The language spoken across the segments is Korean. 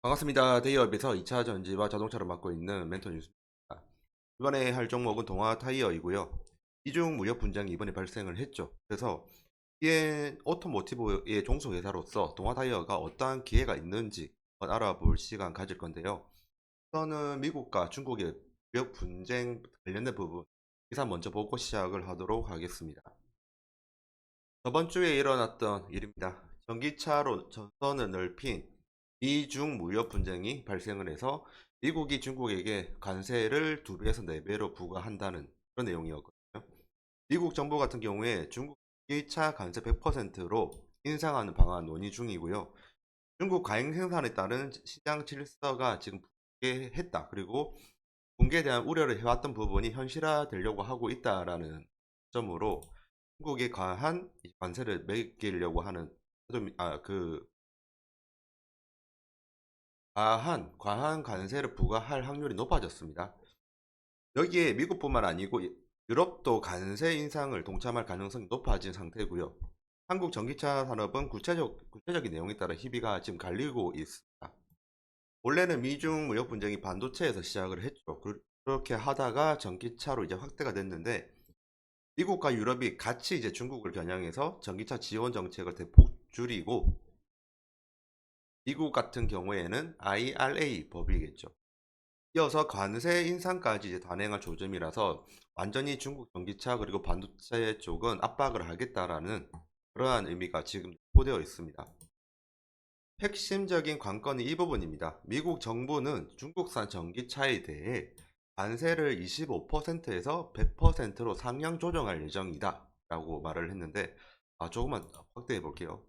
반갑습니다. 대기업에서 2차 전지와 자동차를 맡고 있는 멘토 뉴스입니다. 이번에 할 종목은 동아 타이어이고요. 이중 무역 분쟁이 이번에 발생을 했죠. 그래서 이에 오토모티브의 종속회사로서 동아 타이어가 어떠한 기회가 있는지 한번 알아볼 시간 가질 건데요. 우선은 미국과 중국의 무역 분쟁 관련된 부분 기사 먼저 보고 시작을 하도록 하겠습니다. 저번 주에 일어났던 일입니다. 전기차로 전선을 넓힌 미중 무역 분쟁이 발생을 해서 미국이 중국에게 관세를 2배에서 4배로 부과한다는 그런 내용이었거든요. 미국 정부 같은 경우에 중국 전기차 관세 100%로 인상하는 방안 논의 중이고요. 중국 과잉 생산에 따른 시장 질서가 지금 붕괴했다. 그리고 붕괴에 대한 우려를 해왔던 부분이 현실화되려고 하고 있다라는 점으로 중국에 과한 관세를 매기려고 하는 과한 관세를 부과할 확률이 높아졌습니다. 여기에 미국뿐만 아니고 유럽도 관세 인상을 동참할 가능성이 높아진 상태고요. 한국 전기차 산업은 구체적인 내용에 따라 희비가 지금 갈리고 있습니다. 원래는 미중 무역 분쟁이 반도체에서 시작을 했죠. 그렇게 하다가 전기차로 이제 확대가 됐는데 미국과 유럽이 같이 이제 중국을 겨냥해서 전기차 지원 정책을 대폭 줄이고 미국 같은 경우에는 IRA 법이겠죠. 이어서 관세 인상까지 이제 단행할 조짐이라서 완전히 중국 전기차 그리고 반도체 쪽은 압박을 하겠다라는 그러한 의미가 지금 포되어 있습니다. 핵심적인 관건이 이 부분입니다. 미국 정부는 중국산 전기차에 대해 관세를 25%에서 100%로 상향 조정할 예정이다 라고 말을 했는데 조금만 확대해 볼게요.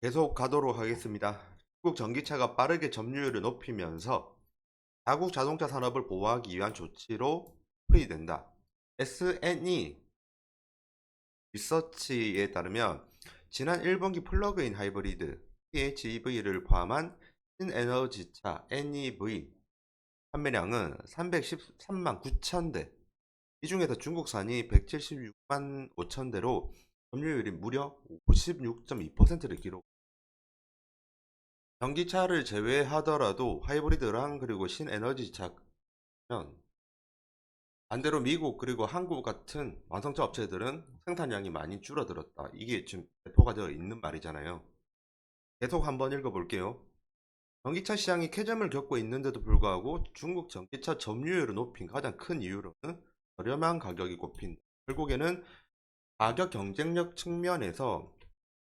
계속 가도록 하겠습니다. 중국 전기차가 빠르게 점유율을 높이면서 자국 자동차 산업을 보호하기 위한 조치로 풀이된다. SNE 리서치에 따르면 지난 1분기 플러그인 하이브리드 PHEV를 포함한 신에너지차 NEV 판매량은 313만 9천 대, 이 중에서 중국산이 176만 5천 대로 점유율이 무려 56.2%를 기록. 전기차를 제외하더라도 하이브리드랑 그리고 신에너지차는 반대로 미국 그리고 한국 같은 완성차 업체들은 생산량이 많이 줄어들었다. 이게 지금 배포가 되어 있는 말이잖아요. 계속 한번 읽어볼게요. 전기차 시장이 쾌점을 겪고 있는데도 불구하고 중국 전기차 점유율을 높인 가장 큰 이유로는 저렴한 가격이 꼽힌다. 결국에는 가격 경쟁력 측면에서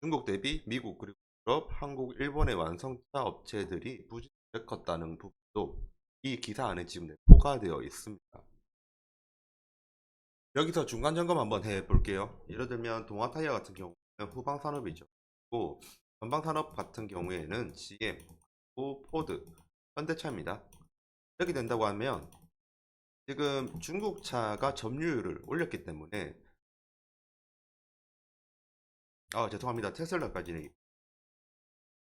중국 대비 미국 그리고 유럽, 한국, 일본의 완성차 업체들이 부진을 겪었다는 부분도 이 기사 안에 지금 내포가 되어 있습니다. 여기서 중간 점검 한번 해볼게요. 예를 들면 동아타이어 같은 경우는 후방 산업이죠. 그리고 전방 산업 같은 경우에는 GM, 포드, 현대차입니다. 이렇게 된다고 하면 지금 중국차가 점유율을 올렸기 때문에 죄송합니다. 테슬라까지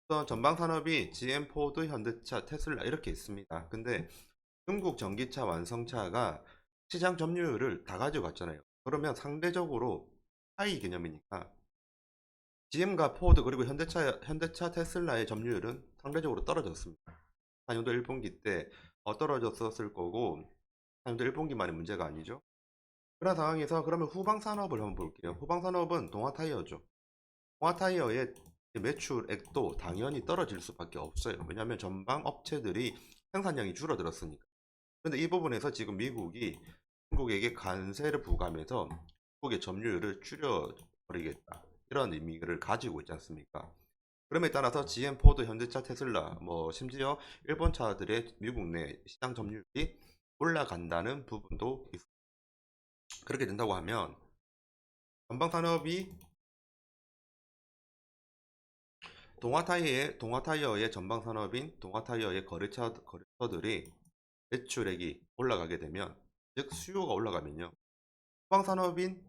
우선 전방 산업이 GM, 포드, 현대차, 테슬라 이렇게 있습니다. 근데 중국 전기차 완성차가 시장 점유율을 다 가져갔잖아요. 그러면 상대적으로 하위 개념이니까 GM과 포드 그리고 현대차 테슬라의 점유율은 상대적으로 떨어졌습니다. 4년도 1분기 때 떨어졌었을 거고 4년도 1분기만의 문제가 아니죠. 그런 상황에서 그러면 후방 산업을 한번 볼게요. 후방 산업은 동아 타이어죠. 동아 타이어의 매출액도 당연히 떨어질 수밖에 없어요. 왜냐하면 전방 업체들이 생산량이 줄어들었으니까. 그런데 이 부분에서 지금 미국이 중국에게 관세를 부과하면서 중국의 점유율을 줄여버리겠다. 이런 의미를 가지고 있지 않습니까? 그럼에 따라서 GM, 포드, 현대차, 테슬라, 심지어 일본 차들의 미국 내 시장 점유율이 올라간다는 부분도 있습니다. 그렇게 된다고 하면 전방 산업이 동아타이어의 전방 산업인 동아타이어의 거래처들이 매출액이 올라가게 되면, 즉 수요가 올라가면요, 후방 산업인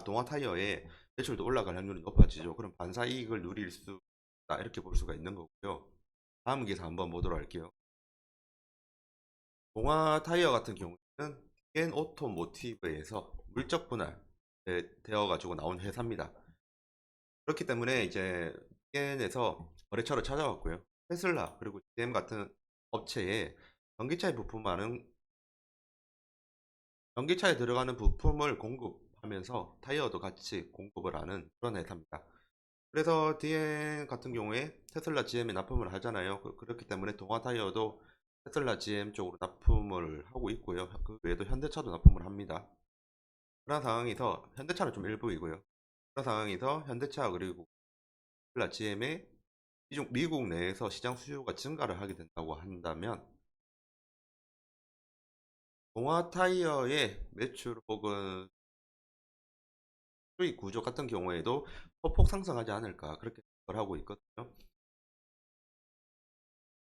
동아타이어의 매출도 올라갈 확률이 높아지죠. 그럼 반사 이익을 누릴 수 있다, 이렇게 볼 수가 있는 거고요. 다음 기사 한번 보도록 할게요. 동아타이어 같은 경우는 겐 오토모티브에서 물적 분할 되어 가지고 나온 회사입니다. 그렇기 때문에 이제 CN에서 거래처를 찾아왔고요. 테슬라 그리고 GM 같은 업체에 전기차에 부품하는 전기차에 들어가는 부품을 공급하면서 타이어도 같이 공급을 하는 그런 회사입니다. 그래서 DM 같은 경우에 테슬라 GM에 납품을 하잖아요. 그렇기 때문에 동아 타이어도 테슬라 GM 쪽으로 납품을 하고 있고요. 그 외에도 현대차도 납품을 합니다. 그런 상황에서 현대차는 좀 일부이고요. 그런 상황에서 현대차 그리고 테슬라 GM의 미국 내에서 시장 수요가 증가를 하게 된다고 한다면 동아 타이어의 매출 혹은 수익 구조 같은 경우에도 소폭 상승하지 않을까 그렇게 생각을 하고 있거든요.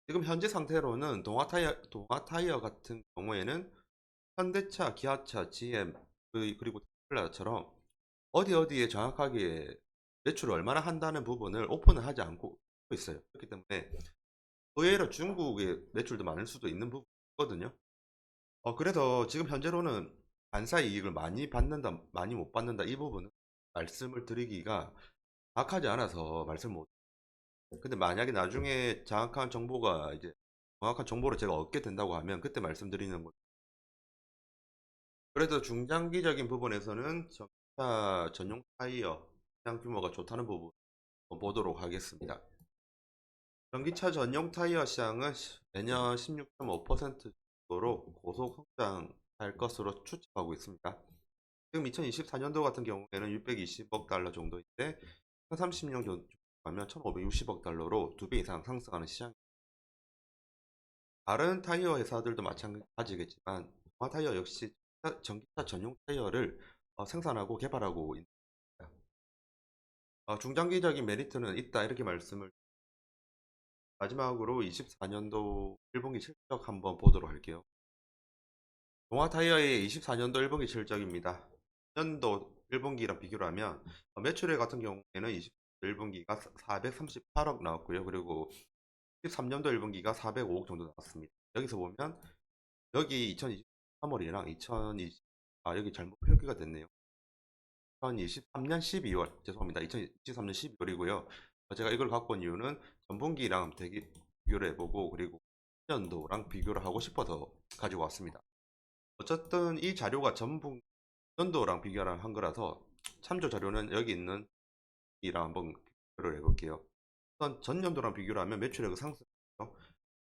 지금 현재 상태로는 동아 타이어 같은 경우에는 현대차, 기아차, GM 그리고 테슬라처럼 어디에 정확하게 매출을 얼마나 한다는 부분을 오픈을 하지 않고 있어요. 그렇기 때문에 의외로 중국의 매출도 많을 수도 있는 부분이거든요. 그래서 지금 현재로는 반사 이익을 많이 받는다, 많이 못 받는다 이 부분은 말씀을 드리기가 정확하지 않아서 말씀 못. 근데 만약에 나중에 정확한 정보를 제가 얻게 된다고 하면 그때 말씀드리는 거. 그래도 중장기적인 부분에서는 전기차 전용 타이어 시장 규모가 좋다는 부분 보도록 하겠습니다. 전기차 전용 타이어 시장은 매년 16.5% 정도로 고속 성장할 것으로 추측하고 있습니다. 지금 2024년도 같은 경우에는 620억 달러 정도인데 2030년 가면 1560억 달러로 2배 이상 상승하는 시장. 다른 타이어 회사들도 마찬가지겠지만 동아 타이어 역시 전기차 전용 타이어를 생산하고 개발하고 있습니다. 중장기적인 메리트는 있다 이렇게 말씀을. 마지막으로 24년도 1분기 실적 한번 보도록 할게요. 동아 타이어의 24년도 1분기 실적입니다. 년도 1분기랑 비교를 하면 매출액 같은 경우에는 24년도 1분기가 438억 나왔고요. 그리고 13년도 1분기가 405억 정도 나왔습니다. 여기서 보면 여기 2023월이랑 여기 잘못 표기가 됐네요. 2023년 12월 죄송합니다. 2023년 12월이고요. 제가 이걸 갖고 온 이유는 전분기랑 비교를 해보고 그리고 년도랑 비교를 하고 싶어서 가지고 왔습니다. 어쨌든 이 자료가 전분 연도랑 비교를 한 거라서 참조 자료는 여기 있는 이랑 한번 비교를 해볼게요. 우선 전년도랑 비교를 하면 매출액 상승해서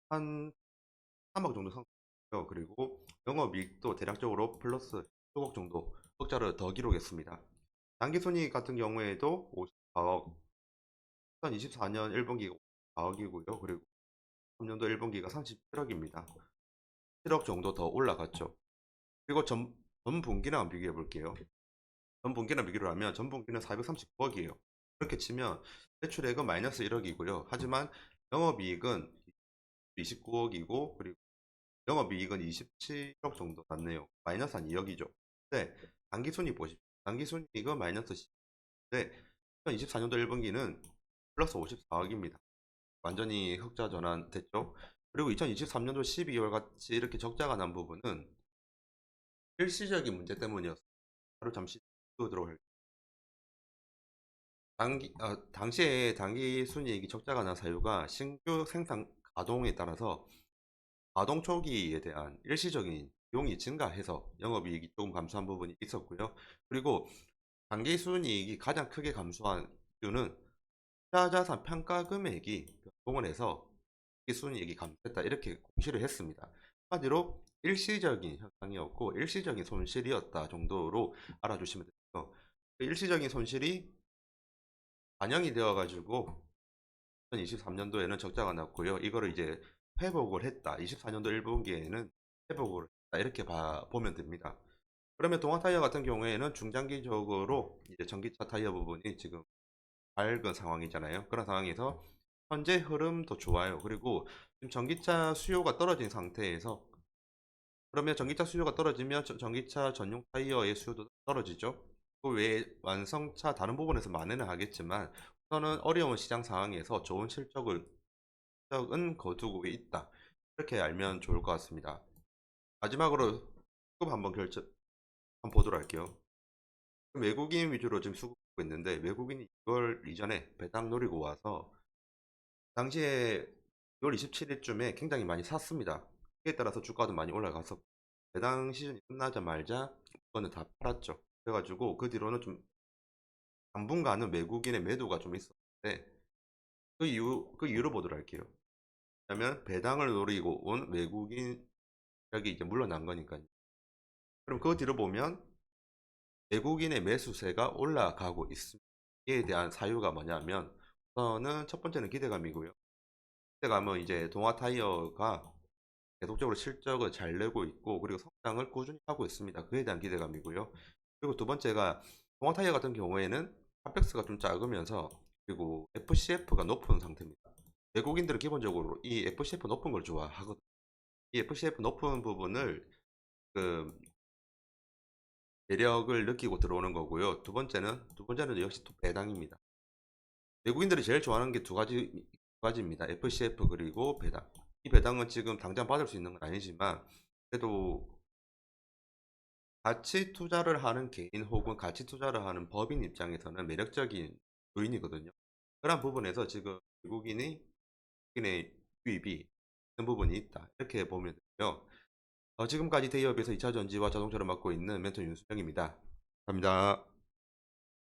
한 3억 정도 상승해요. 그리고 영업이익도 대략적으로 플러스 6억 정도 흑자를 더 기록했습니다. 당기순이익 같은 경우에도 54억, 2024년 1분기가 54억이고요. 그리고 3년도 1분기가 37억입니다. 7억 정도 더 올라갔죠. 그리고 전분기랑 비교해 볼게요. 전분기랑 비교를 하면 전분기는 439억이에요. 그렇게 치면 매출액은 마이너스 1억이고요. 하지만 영업이익은 29억이고 그리고 영업이익은 27억 정도 났네요. 마이너스 한 2억이죠. 네, 당기순이익 보십시오. 당기순이익은 마이너스 10인데 2024년도 1분기는 플러스 54억입니다. 완전히 흑자 전환됐죠. 그리고 2023년도 12월 같이 이렇게 적자가 난 부분은 일시적인 문제 때문이었어요. 바로 잠시 들어오도록 할게요. 당시에 당기 순이익이 적자가 난 사유가 신규 생산 가동에 따라서 가동 초기에 대한 일시적인 비용이 증가해서 영업이익이 조금 감소한 부분이 있었고요. 그리고 당기 순이익이 가장 크게 감소한 이유는 투자자산 평가 금액이 변동을 해서 당기 순이익이 감소했다 이렇게 공시를 했습니다. 한마디로 일시적인 현상이었고 일시적인 손실이었다 정도로 알아주시면 돼요. 일시적인 손실이 반영이 되어 가지고 2023년도에는 적자가 났고요. 이거를 이제 회복을 했다. 24년도 1분기에는 회복을 했다. 이렇게 보면 됩니다. 그러면 동아 타이어 같은 경우에는 중장기적으로 이제 전기차 타이어 부분이 지금 밝은 상황이잖아요. 그런 상황에서 현재 흐름도 좋아요. 그리고 지금 전기차 수요가 떨어진 상태에서 그러면 전기차 수요가 떨어지면 전기차 전용 타이어의 수요도 떨어지죠. 그 외에 완성차 다른 부분에서 만회는 하겠지만 우선은 어려운 시장 상황에서 좋은 실적은 거두고 있다. 이렇게 알면 좋을 것 같습니다. 마지막으로 수급 한번 보도록 할게요. 외국인 위주로 지금 수급 있는데 외국인이 이걸 이전에 배당 노리고 와서 당시에 6월 27일쯤에 굉장히 많이 샀습니다. 그에 따라서 주가도 많이 올라가서 배당 시즌이 끝나자마자 이거는 다 팔았죠. 그래가지고 그 뒤로는 좀 당분간은 외국인의 매도가 좀 있었는데 그 이유로 보도록 할게요. 왜냐면 배당을 노리고 온 외국인 여기 이제 물러난 거니까요. 그럼 그 뒤로 보면 외국인의 매수세가 올라가고 있습니다. 이에 대한 사유가 뭐냐면 우선은 첫 번째는 기대감이고요. 기대감은 이제 동아 타이어가 계속적으로 실적을 잘 내고 있고 그리고 성장을 꾸준히 하고 있습니다. 그에 대한 기대감이고요. 그리고 두 번째가 동아 타이어 같은 경우에는 카펙스가 좀 작으면서 그리고 FCF가 높은 상태입니다. 외국인들은 기본적으로 이 FCF 높은 걸 좋아하거든요. 이 FCF 높은 부분을 그 매력을 느끼고 들어오는 거고요. 두 번째는 역시 또 배당입니다. 외국인들이 제일 좋아하는 게 두 가지입니다. FCF 그리고 배당. 이 배당은 지금 당장 받을 수 있는 건 아니지만 그래도 가치 투자를 하는 개인 혹은 가치 투자를 하는 법인 입장에서는 매력적인 요인이거든요. 그런 부분에서 지금 외국인의 유입이 큰 부분이 있다. 이렇게 보면 되고요. 지금까지 대기업에서 2차 전지와 자동차를 맡고 있는 멘토 윤수영입니다. 감사합니다.